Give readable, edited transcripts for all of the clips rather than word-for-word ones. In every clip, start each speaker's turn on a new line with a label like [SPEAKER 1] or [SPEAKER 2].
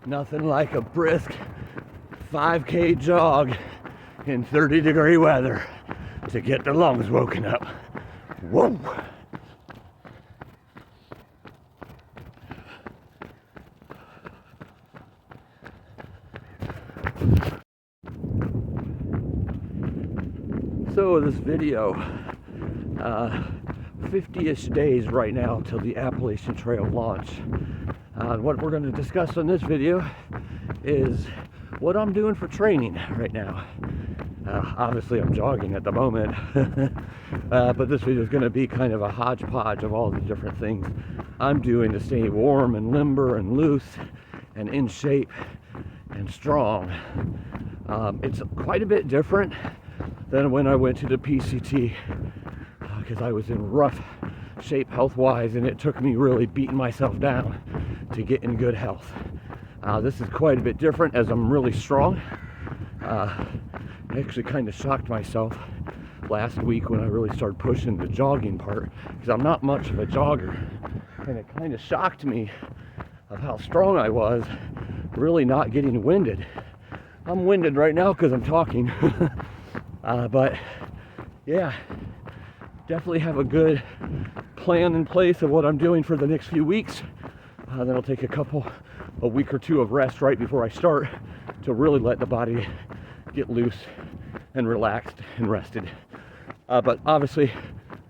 [SPEAKER 1] Nothing like a brisk 5K jog in 30-degree weather to get the lungs woken up. Whoa! So this video, 50-ish days right now till the Appalachian Trail launch. What we're going to discuss on this video is what I'm doing for training right now. Obviously I'm jogging at the moment, but this video is going to be kind of a hodgepodge of all the different things I'm doing to stay warm and limber and loose and in shape and strong. It's quite a bit different than when I went to the PCT, because I was in rough shape health-wise, and it took me really beating myself down to get in good health. This is quite a bit different, as I'm really strong. I actually kind of shocked myself last week when I really started pushing the jogging part, because I'm not much of a jogger, and it kind of shocked me of how strong I was, really not getting winded. I'm winded right now because I'm talking. But yeah, definitely have a good plan in place of what I'm doing for the next few weeks. Then I'll take a week or two of rest right before I start to really let the body get loose and relaxed and rested. But obviously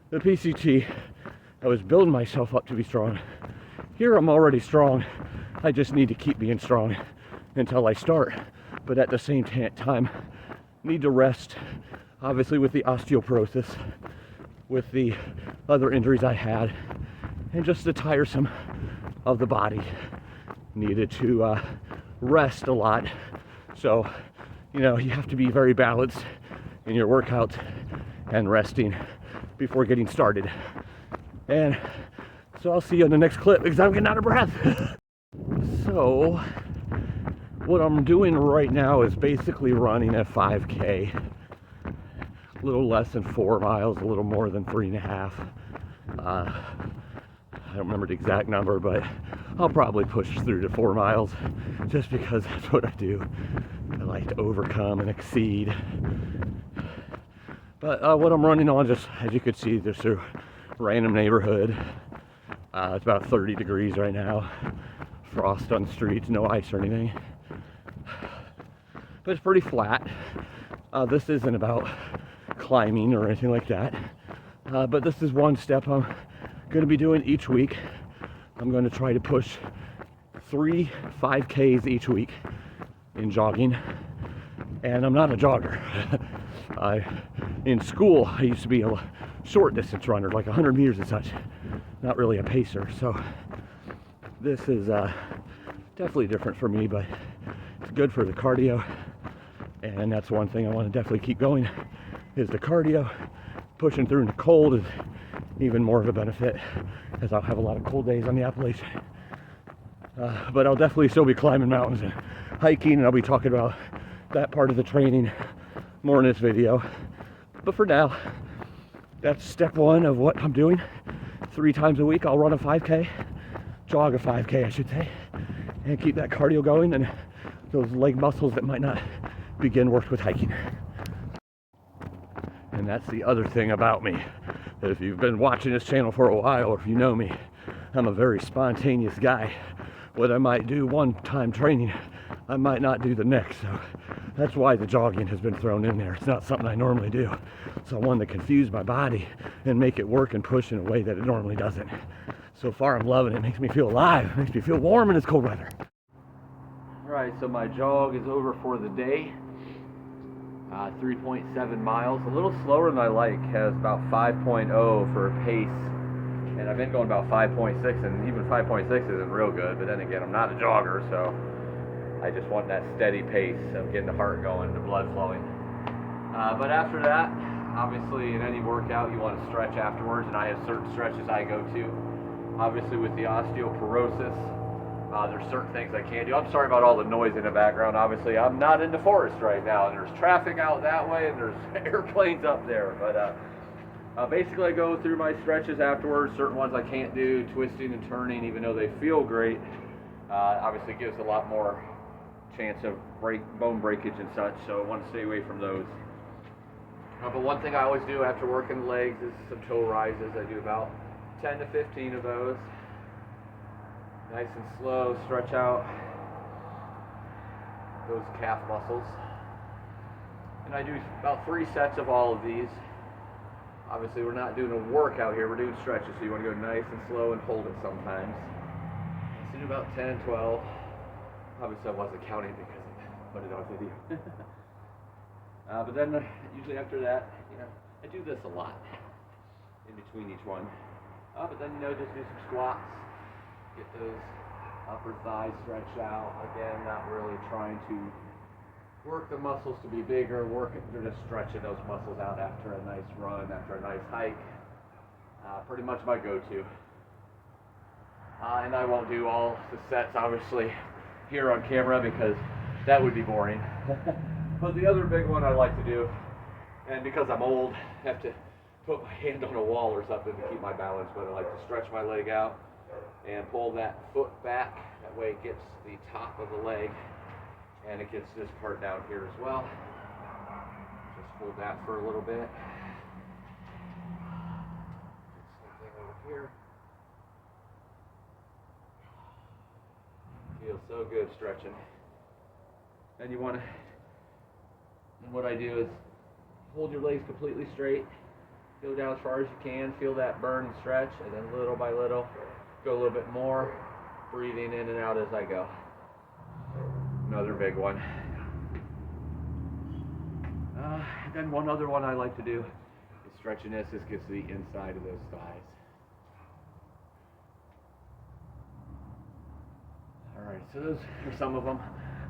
[SPEAKER 1] the PCT, I was building myself up to be strong. Here I'm already strong. I just need to keep being strong until I start. But at the same time, need to rest, obviously, with the osteoporosis, with the other injuries I had, and just the tiresome of the body. Needed to rest a lot. So, you have to be very balanced in your workouts and resting before getting started. And so I'll see you in the next clip because I'm getting out of breath. So, what I'm doing right now is basically running a 5K. A little less than 4 miles, a little more than 3.5. I don't remember the exact number, but I'll probably push through to 4 miles just because that's what I do. I like to overcome and exceed. But what I'm running on, just as you could see, just a random neighborhood. It's about 30 degrees right now. Frost on the streets, no ice or anything. But it's pretty flat. This isn't about climbing or anything like that. But this is one step I'm going to be doing each week. I'm going to try to push 3 5Ks each week in jogging. And I'm not a jogger. In school, I used to be a short distance runner, like 100 meters and such. Not really a pacer. So this is definitely different for me, but it's good for the cardio. And that's one thing I want to definitely keep going, is the cardio. Pushing through in the cold is even more of a benefit, as I'll have a lot of cold days on the Appalachian. But I'll definitely still be climbing mountains and hiking, and I'll be talking about that part of the training more in this video. But for now, that's step 1 of what I'm doing. 3 times a week I'll run a 5K, jog a 5K I should say, and keep that cardio going and those leg muscles that might not begin work with hiking. And that's the other thing about me. If you've been watching this channel for a while, or if you know me, I'm a very spontaneous guy. what I might do one time training, I might not do the next. So that's why the jogging has been thrown in there. It's not something I normally do. So I wanted to confuse my body and make it work and push in a way that it normally doesn't. So far I'm loving it. It makes me feel alive. It makes me feel warm in this cold weather. Alright, so my jog is over for the day. 3.7 miles, a little slower than I like. Has about 5.0 for a pace, and I've been going about 5.6, and even 5.6 isn't real good, but then again, I'm not a jogger, so I just want that steady pace of getting the heart going, the blood flowing. But after that, obviously in any workout you want to stretch afterwards, and I have certain stretches I go to. Obviously with the osteoporosis, there's certain things I can't do. I'm sorry about all the noise in the background. Obviously, I'm not in the forest right now, and there's traffic out that way, and there's airplanes up there. But basically, I go through my stretches afterwards. Certain ones I can't do, twisting and turning, even though they feel great. Obviously, gives a lot more chance of bone breakage and such, so I want to stay away from those. But one thing I always do after working the legs is some toe rises. I do about 10 to 15 of those. Nice and slow, stretch out those calf muscles. And I do about 3 sets of all of these. Obviously we're not doing a workout here, we're doing stretches, so you want to go nice and slow and hold it sometimes. So do about 10, 12. Obviously I wasn't counting because I put it on video. But then usually after that, I do this a lot in between each one. But then just do some squats. Get those upper thighs stretched out. Again, not really trying to work the muscles to be bigger. They're just stretching those muscles out after a nice run, after a nice hike. Pretty much my go-to. And I won't do all the sets, obviously, here on camera because that would be boring. But the other big one I like to do, and because I'm old, I have to put my hand on a wall or something to keep my balance, but I like to stretch my leg out and pull that foot back. That way it gets the top of the leg and it gets this part down here as well. Just hold that for a little bit. Same thing over here. Feels so good stretching. Then what I do is hold your legs completely straight, go down as far as you can, feel that burn and stretch, and then little by little go a little bit more, breathing in and out as I go. Another big one. Then one other one I like to do is stretching this. This gets to the inside of those thighs. Alright, so those are some of them.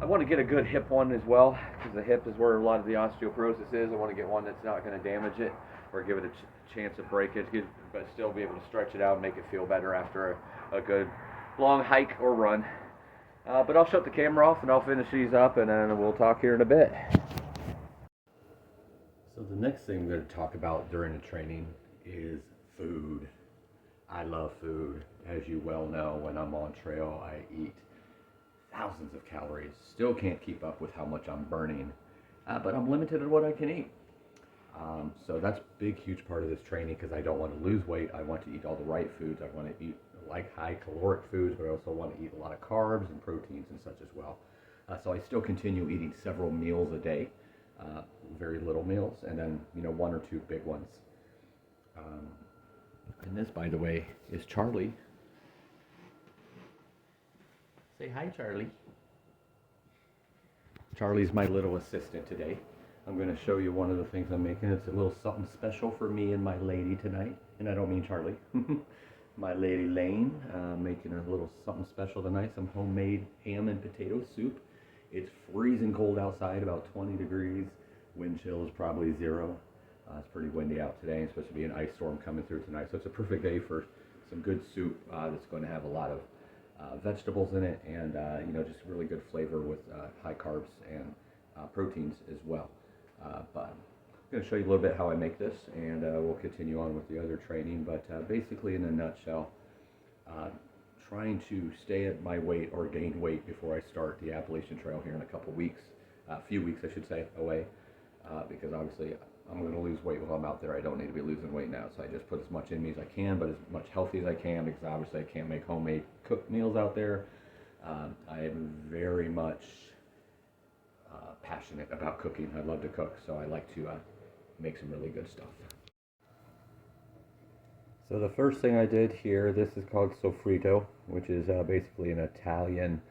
[SPEAKER 1] I want to get a good hip one as well, because the hip is where a lot of the osteoporosis is. I want to get one that's not going to damage it or give it a chance of breakage, but still be able to stretch it out and make it feel better after a good long hike or run. But I'll shut the camera off and I'll finish these up, and then we'll talk here in a bit. So the next thing we're going to talk about during the training is food. I love food. As you well know, when I'm on trail, I eat thousands of calories. Still can't keep up with how much I'm burning, but I'm limited in what I can eat. So that's a big, huge part of this training, because I don't want to lose weight. I want to eat all the right foods. I want to eat high caloric foods, but I also want to eat a lot of carbs and proteins and such as well. So I still continue eating several meals a day, very little meals, and then 1 or 2 big ones. And this, by the way, is Charlie. Say hi, Charlie. Charlie's my little assistant today. I'm going to show you one of the things I'm making. It's a little something special for me and my lady tonight. And I don't mean Charlie. My lady Lane, making a little something special tonight. Some homemade ham and potato soup. It's freezing cold outside, about 20 degrees. Wind chill is probably 0. It's pretty windy out today. It's supposed to be an ice storm coming through tonight. So it's a perfect day for some good soup that's going to have a lot of vegetables in it, and just really good flavor with high carbs and proteins as well. But I'm going to show you a little bit how I make this, and we'll continue on with the other training. But basically, in a nutshell, trying to stay at my weight or gain weight before I start the Appalachian Trail here in a couple weeks, a few weeks I should say, away, because obviously I'm going to lose weight while I'm out there. I don't need to be losing weight now, so I just put as much in me as I can, but as much healthy as I can, because obviously I can't make homemade cooked meals out there. I am very much passionate about cooking. I love to cook, so I like to make some really good stuff. So the first thing I did here, this is called sofrito, which is basically an Italian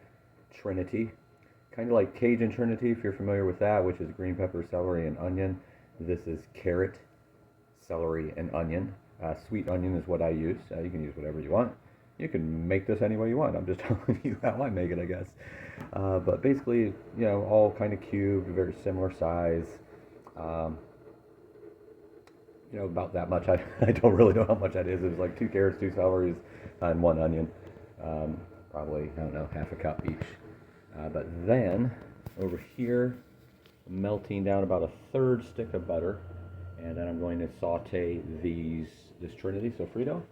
[SPEAKER 1] trinity. Kind of like Cajun trinity, if you're familiar with that, which is green pepper, celery, and onion. This is carrot, celery, and onion. Sweet onion is what I use. You can use whatever you want. You can make this any way you want. I'm just telling you how I make it, I guess. But basically, you know, all kind of cubed, very similar size. You know, about that much. I don't really know how much that is. It was like 2 carrots, 2 celeries, and 1 onion. Probably, I don't know, half a cup each. But then, over here, melting down about a 1/3 stick of butter. And then I'm going to saute this trinity, sofrito.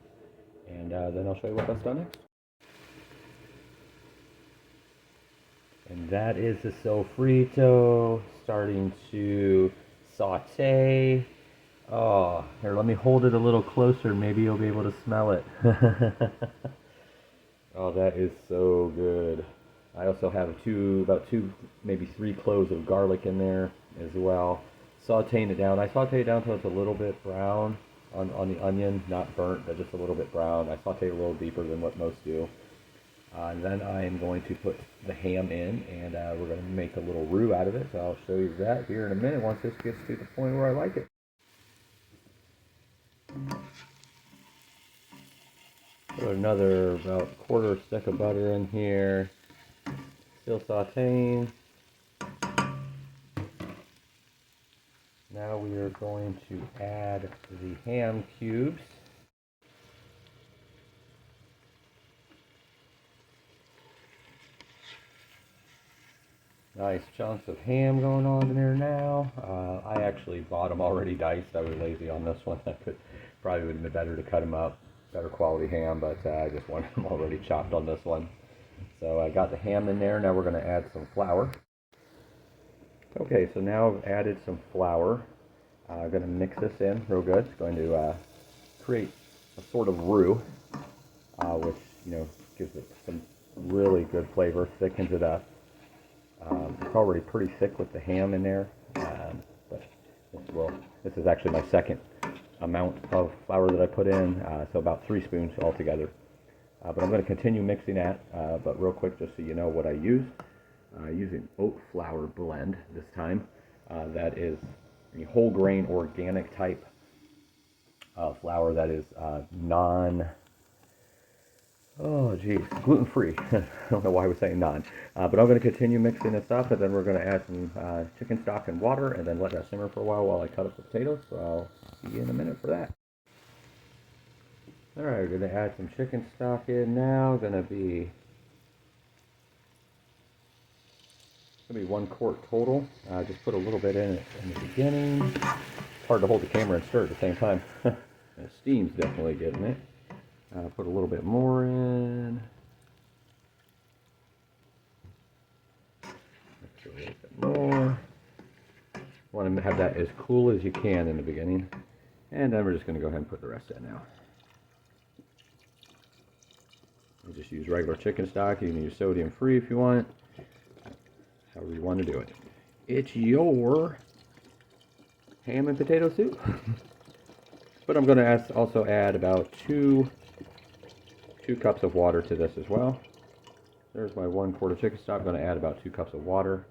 [SPEAKER 1] And then I'll show you what that's done next. And that is the sofrito starting to saute. Oh, here, let me hold it a little closer. Maybe you'll be able to smell it. Oh, that is so good. I also have about two, maybe 3 cloves of garlic in there as well. Sauteing it down. I saute it down until it's a little bit brown on the onion, not burnt, but just a little bit brown. I saute it a little deeper than what most do. And then I am going to put the ham in, and we're going to make a little roux out of it. So I'll show you that here in a minute once this gets to the point where I like it. Put another about 1/4 stick of butter in here. Still sauteing. Now we are going to add the ham cubes. Nice chunks of ham going on in there now. I actually bought them already diced. I was lazy on this one. Probably would have been better to cut them up. Better quality ham, but I just wanted them already chopped on this one. So I got the ham in there. Now we're going to add some flour. Okay, so now I've added some flour. I'm going to mix this in real good. It's going to create a sort of roux, which, you know, gives it some really good flavor, thickens it up. It's already pretty thick with the ham in there, but this is actually my second amount of flour that I put in, so about 3 spoons altogether. But I'm going to continue mixing that, but real quick, just so you know what I use. I use an oat flour blend this time. That is a whole grain organic type flour that is gluten-free. I don't know why I was saying non. But I'm going to continue mixing this up, and then we're going to add some chicken stock and water, and then let that simmer for a while I cut up the potatoes. So I'll see you in a minute for that. Alright, we're going to add some chicken stock in now. Going to be 1 quart total. Just put a little bit in it in the beginning. It's hard to hold the camera and stir at the same time. The steam's definitely getting it. Put a little bit more in. Mix a little bit more. Want to have that as cool as you can in the beginning. And then we're just going to go ahead and put the rest in now. You just use regular chicken stock. You can use sodium free if you want. However you want to do it. It's your ham and potato soup. But I'm going to also add about 2 cups of water to this as well. There's my 1 quart of chicken stock. I'm going to add about 2 cups of water.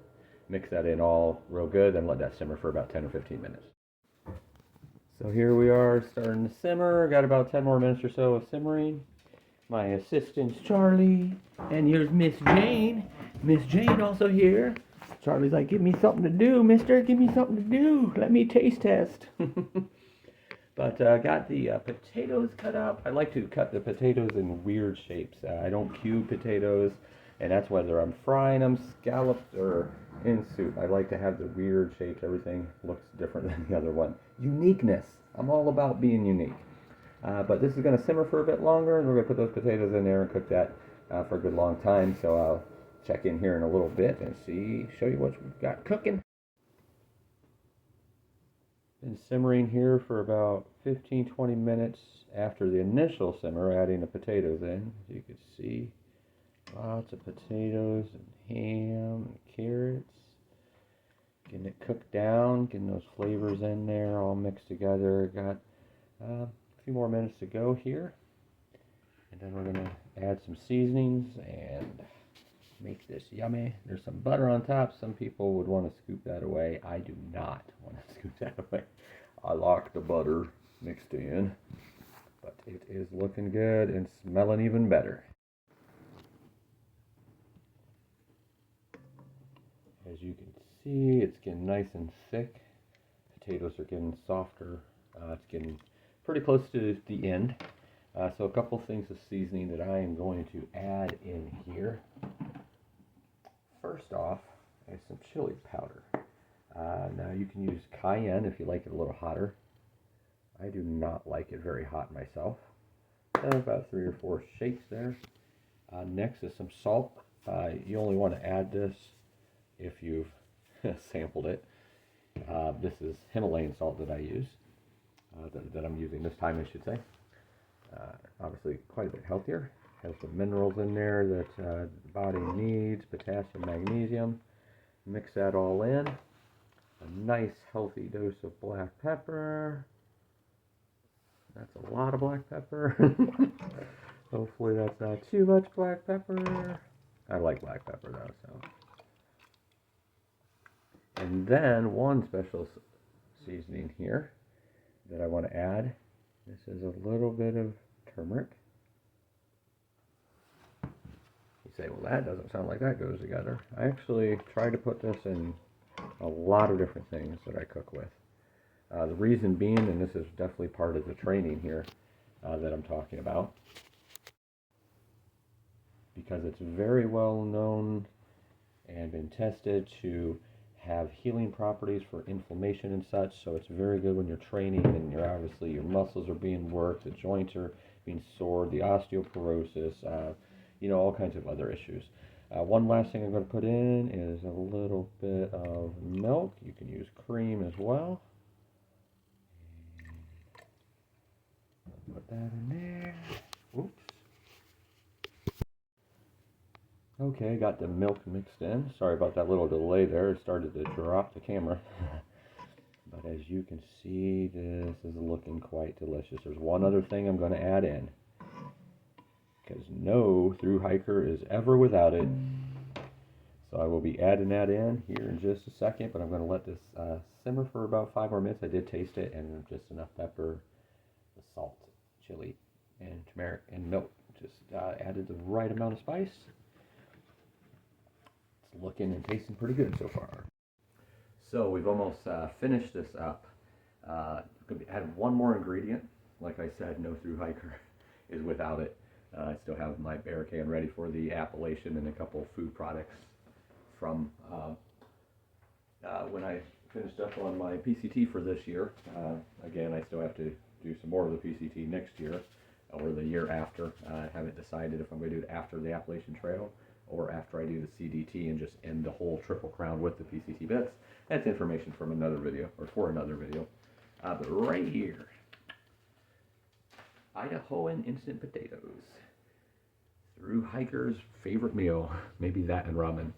[SPEAKER 1] Mix that in all real good, then let that simmer for about 10 or 15 minutes. So here we are starting to simmer. Got about 10 more minutes or so of simmering. My assistant's Charlie, and here's Miss Jane. Miss Jane also here. Charlie's like, give me something to do, mister. Give me something to do. Let me taste test. But got the potatoes cut up. I like to cut the potatoes in weird shapes. I don't cube potatoes, and that's whether I'm frying them, scalloped, or in soup. I like to have the weird shapes. Everything looks different than the other one. Uniqueness. I'm all about being unique. But this is going to simmer for a bit longer, and we're going to put those potatoes in there and cook that for a good long time. So I'll check in here in a little bit and show you what we've got cooking. Been simmering here for about 15-20 minutes after the initial simmer, adding the potatoes in. As you can see, Lots of potatoes and ham and carrots. Getting it cooked down, getting those flavors in there all mixed together. Got a few more minutes to go here. And then we're going to add some seasonings and make this yummy. There's some butter on top. Some people would want to scoop that away. I do not want to scoop that away. I like the butter mixed in. But it is looking good and smelling even better. As you can see, it's getting nice and thick. Potatoes are getting softer. It's getting pretty close to the end. So a couple things of seasoning that I am going to add in here. First off, is some chili powder. Now you can use cayenne if you like it a little hotter. I do not like it very hot myself. About 3 or 4 shakes there. Next is some salt. You only want to add this if you've sampled it. This is Himalayan salt that I use, that I'm using this time, I should say. Obviously quite a bit healthier. Has some minerals in there that the body needs, potassium, magnesium. Mix that all in. A nice healthy dose of black pepper. That's a lot of black pepper. Hopefully that's not too much black pepper. I like black pepper though, so. And then one special seasoning here that I want to add. This is a little bit of turmeric. You say, well, that doesn't sound like that goes together. I actually try to put this in a lot of different things that I cook with. The reason being, and this is definitely part of the training here that I'm talking about, because it's very well known and been tested to have healing properties for inflammation and such. So it's very good when you're training and you're obviously your muscles are being worked, the joints are being sore, the osteoporosis, all kinds of other issues. One last thing I'm going to put in is a little bit of milk. You can use cream as well. Put that in there. Oops. Okay, got the milk mixed in. Sorry about that little delay there. It started to drop the camera. But as you can see, this is looking quite delicious. There's one other thing I'm going to add in, because no thru hiker is ever without it. So I will be adding that in here in just a second, but I'm going to let this simmer for about 5 more minutes. I did taste it, and just enough pepper, the salt, chili, and turmeric, and milk. Just added the right amount of spice. It's looking and tasting pretty good so far. So we've almost finished this up. I'm going to add one more ingredient. Like I said, no thru hiker is without it. I still have my bear can ready for the Appalachian and a couple of food products from when I finished up on my PCT for this year. Again, I still have to do some more of the PCT next year or the year after. I haven't decided if I'm going to do it after the Appalachian Trail or after I do the CDT and just end the whole Triple Crown with the PCT bits. That's information from another video, or for another video. But right here, Idahoan instant potatoes. Thru hiker's favorite meal, maybe that and ramen.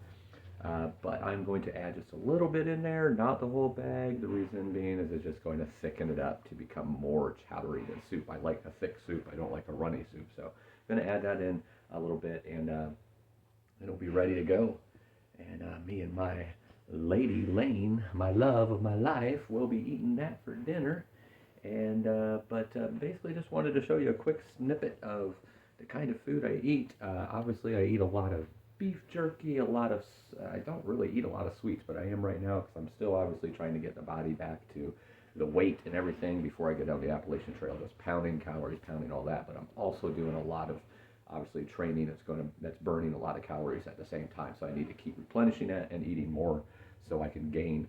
[SPEAKER 1] But I'm going to add just a little bit in there, not the whole bag. The reason being is it's just going to thicken it up to become more chowdery than soup. I like a thick soup. I don't like a runny soup. So I'm going to add that in a little bit, and it'll be ready to go. And me and my lady Lane, my love of my life, will be eating that for dinner. And basically just wanted to show you a quick snippet of the kind of food I eat. Obviously I eat a lot of beef jerky, I don't really eat a lot of sweets, but I am right now because I'm still obviously trying to get the body back to the weight and everything before I get down the Appalachian Trail. Just pounding calories, pounding all that, but I'm also doing a lot of obviously training that's burning a lot of calories at the same time. So I need to keep replenishing that and eating more so I can gain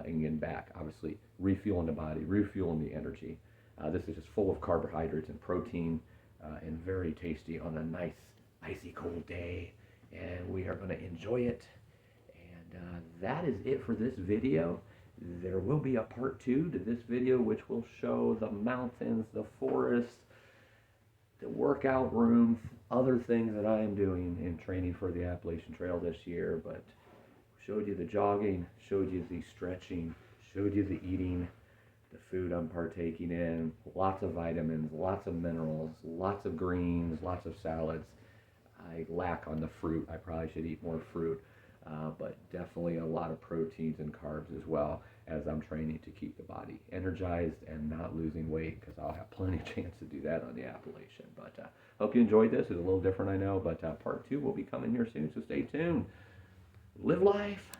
[SPEAKER 1] and get back. Obviously refueling the body, refueling the energy. This is just full of carbohydrates and protein and very tasty on a nice icy cold day. And we are going to enjoy it. And that is it for this video. There will be a part 2 to this video, which will show the mountains, the forest, the workout room, other things that I am doing in training for the Appalachian Trail this year, but showed you the jogging, showed you the stretching, showed you the eating, the food I'm partaking in, lots of vitamins, lots of minerals, lots of greens, lots of salads. I lack on the fruit. I probably should eat more fruit, but definitely a lot of proteins and carbs as well as I'm training to keep the body energized and not losing weight, because I'll have plenty of chance to do that on the Appalachian. But hope you enjoyed this. It's a little different, I know, but part 2 will be coming here soon, so stay tuned. Live life.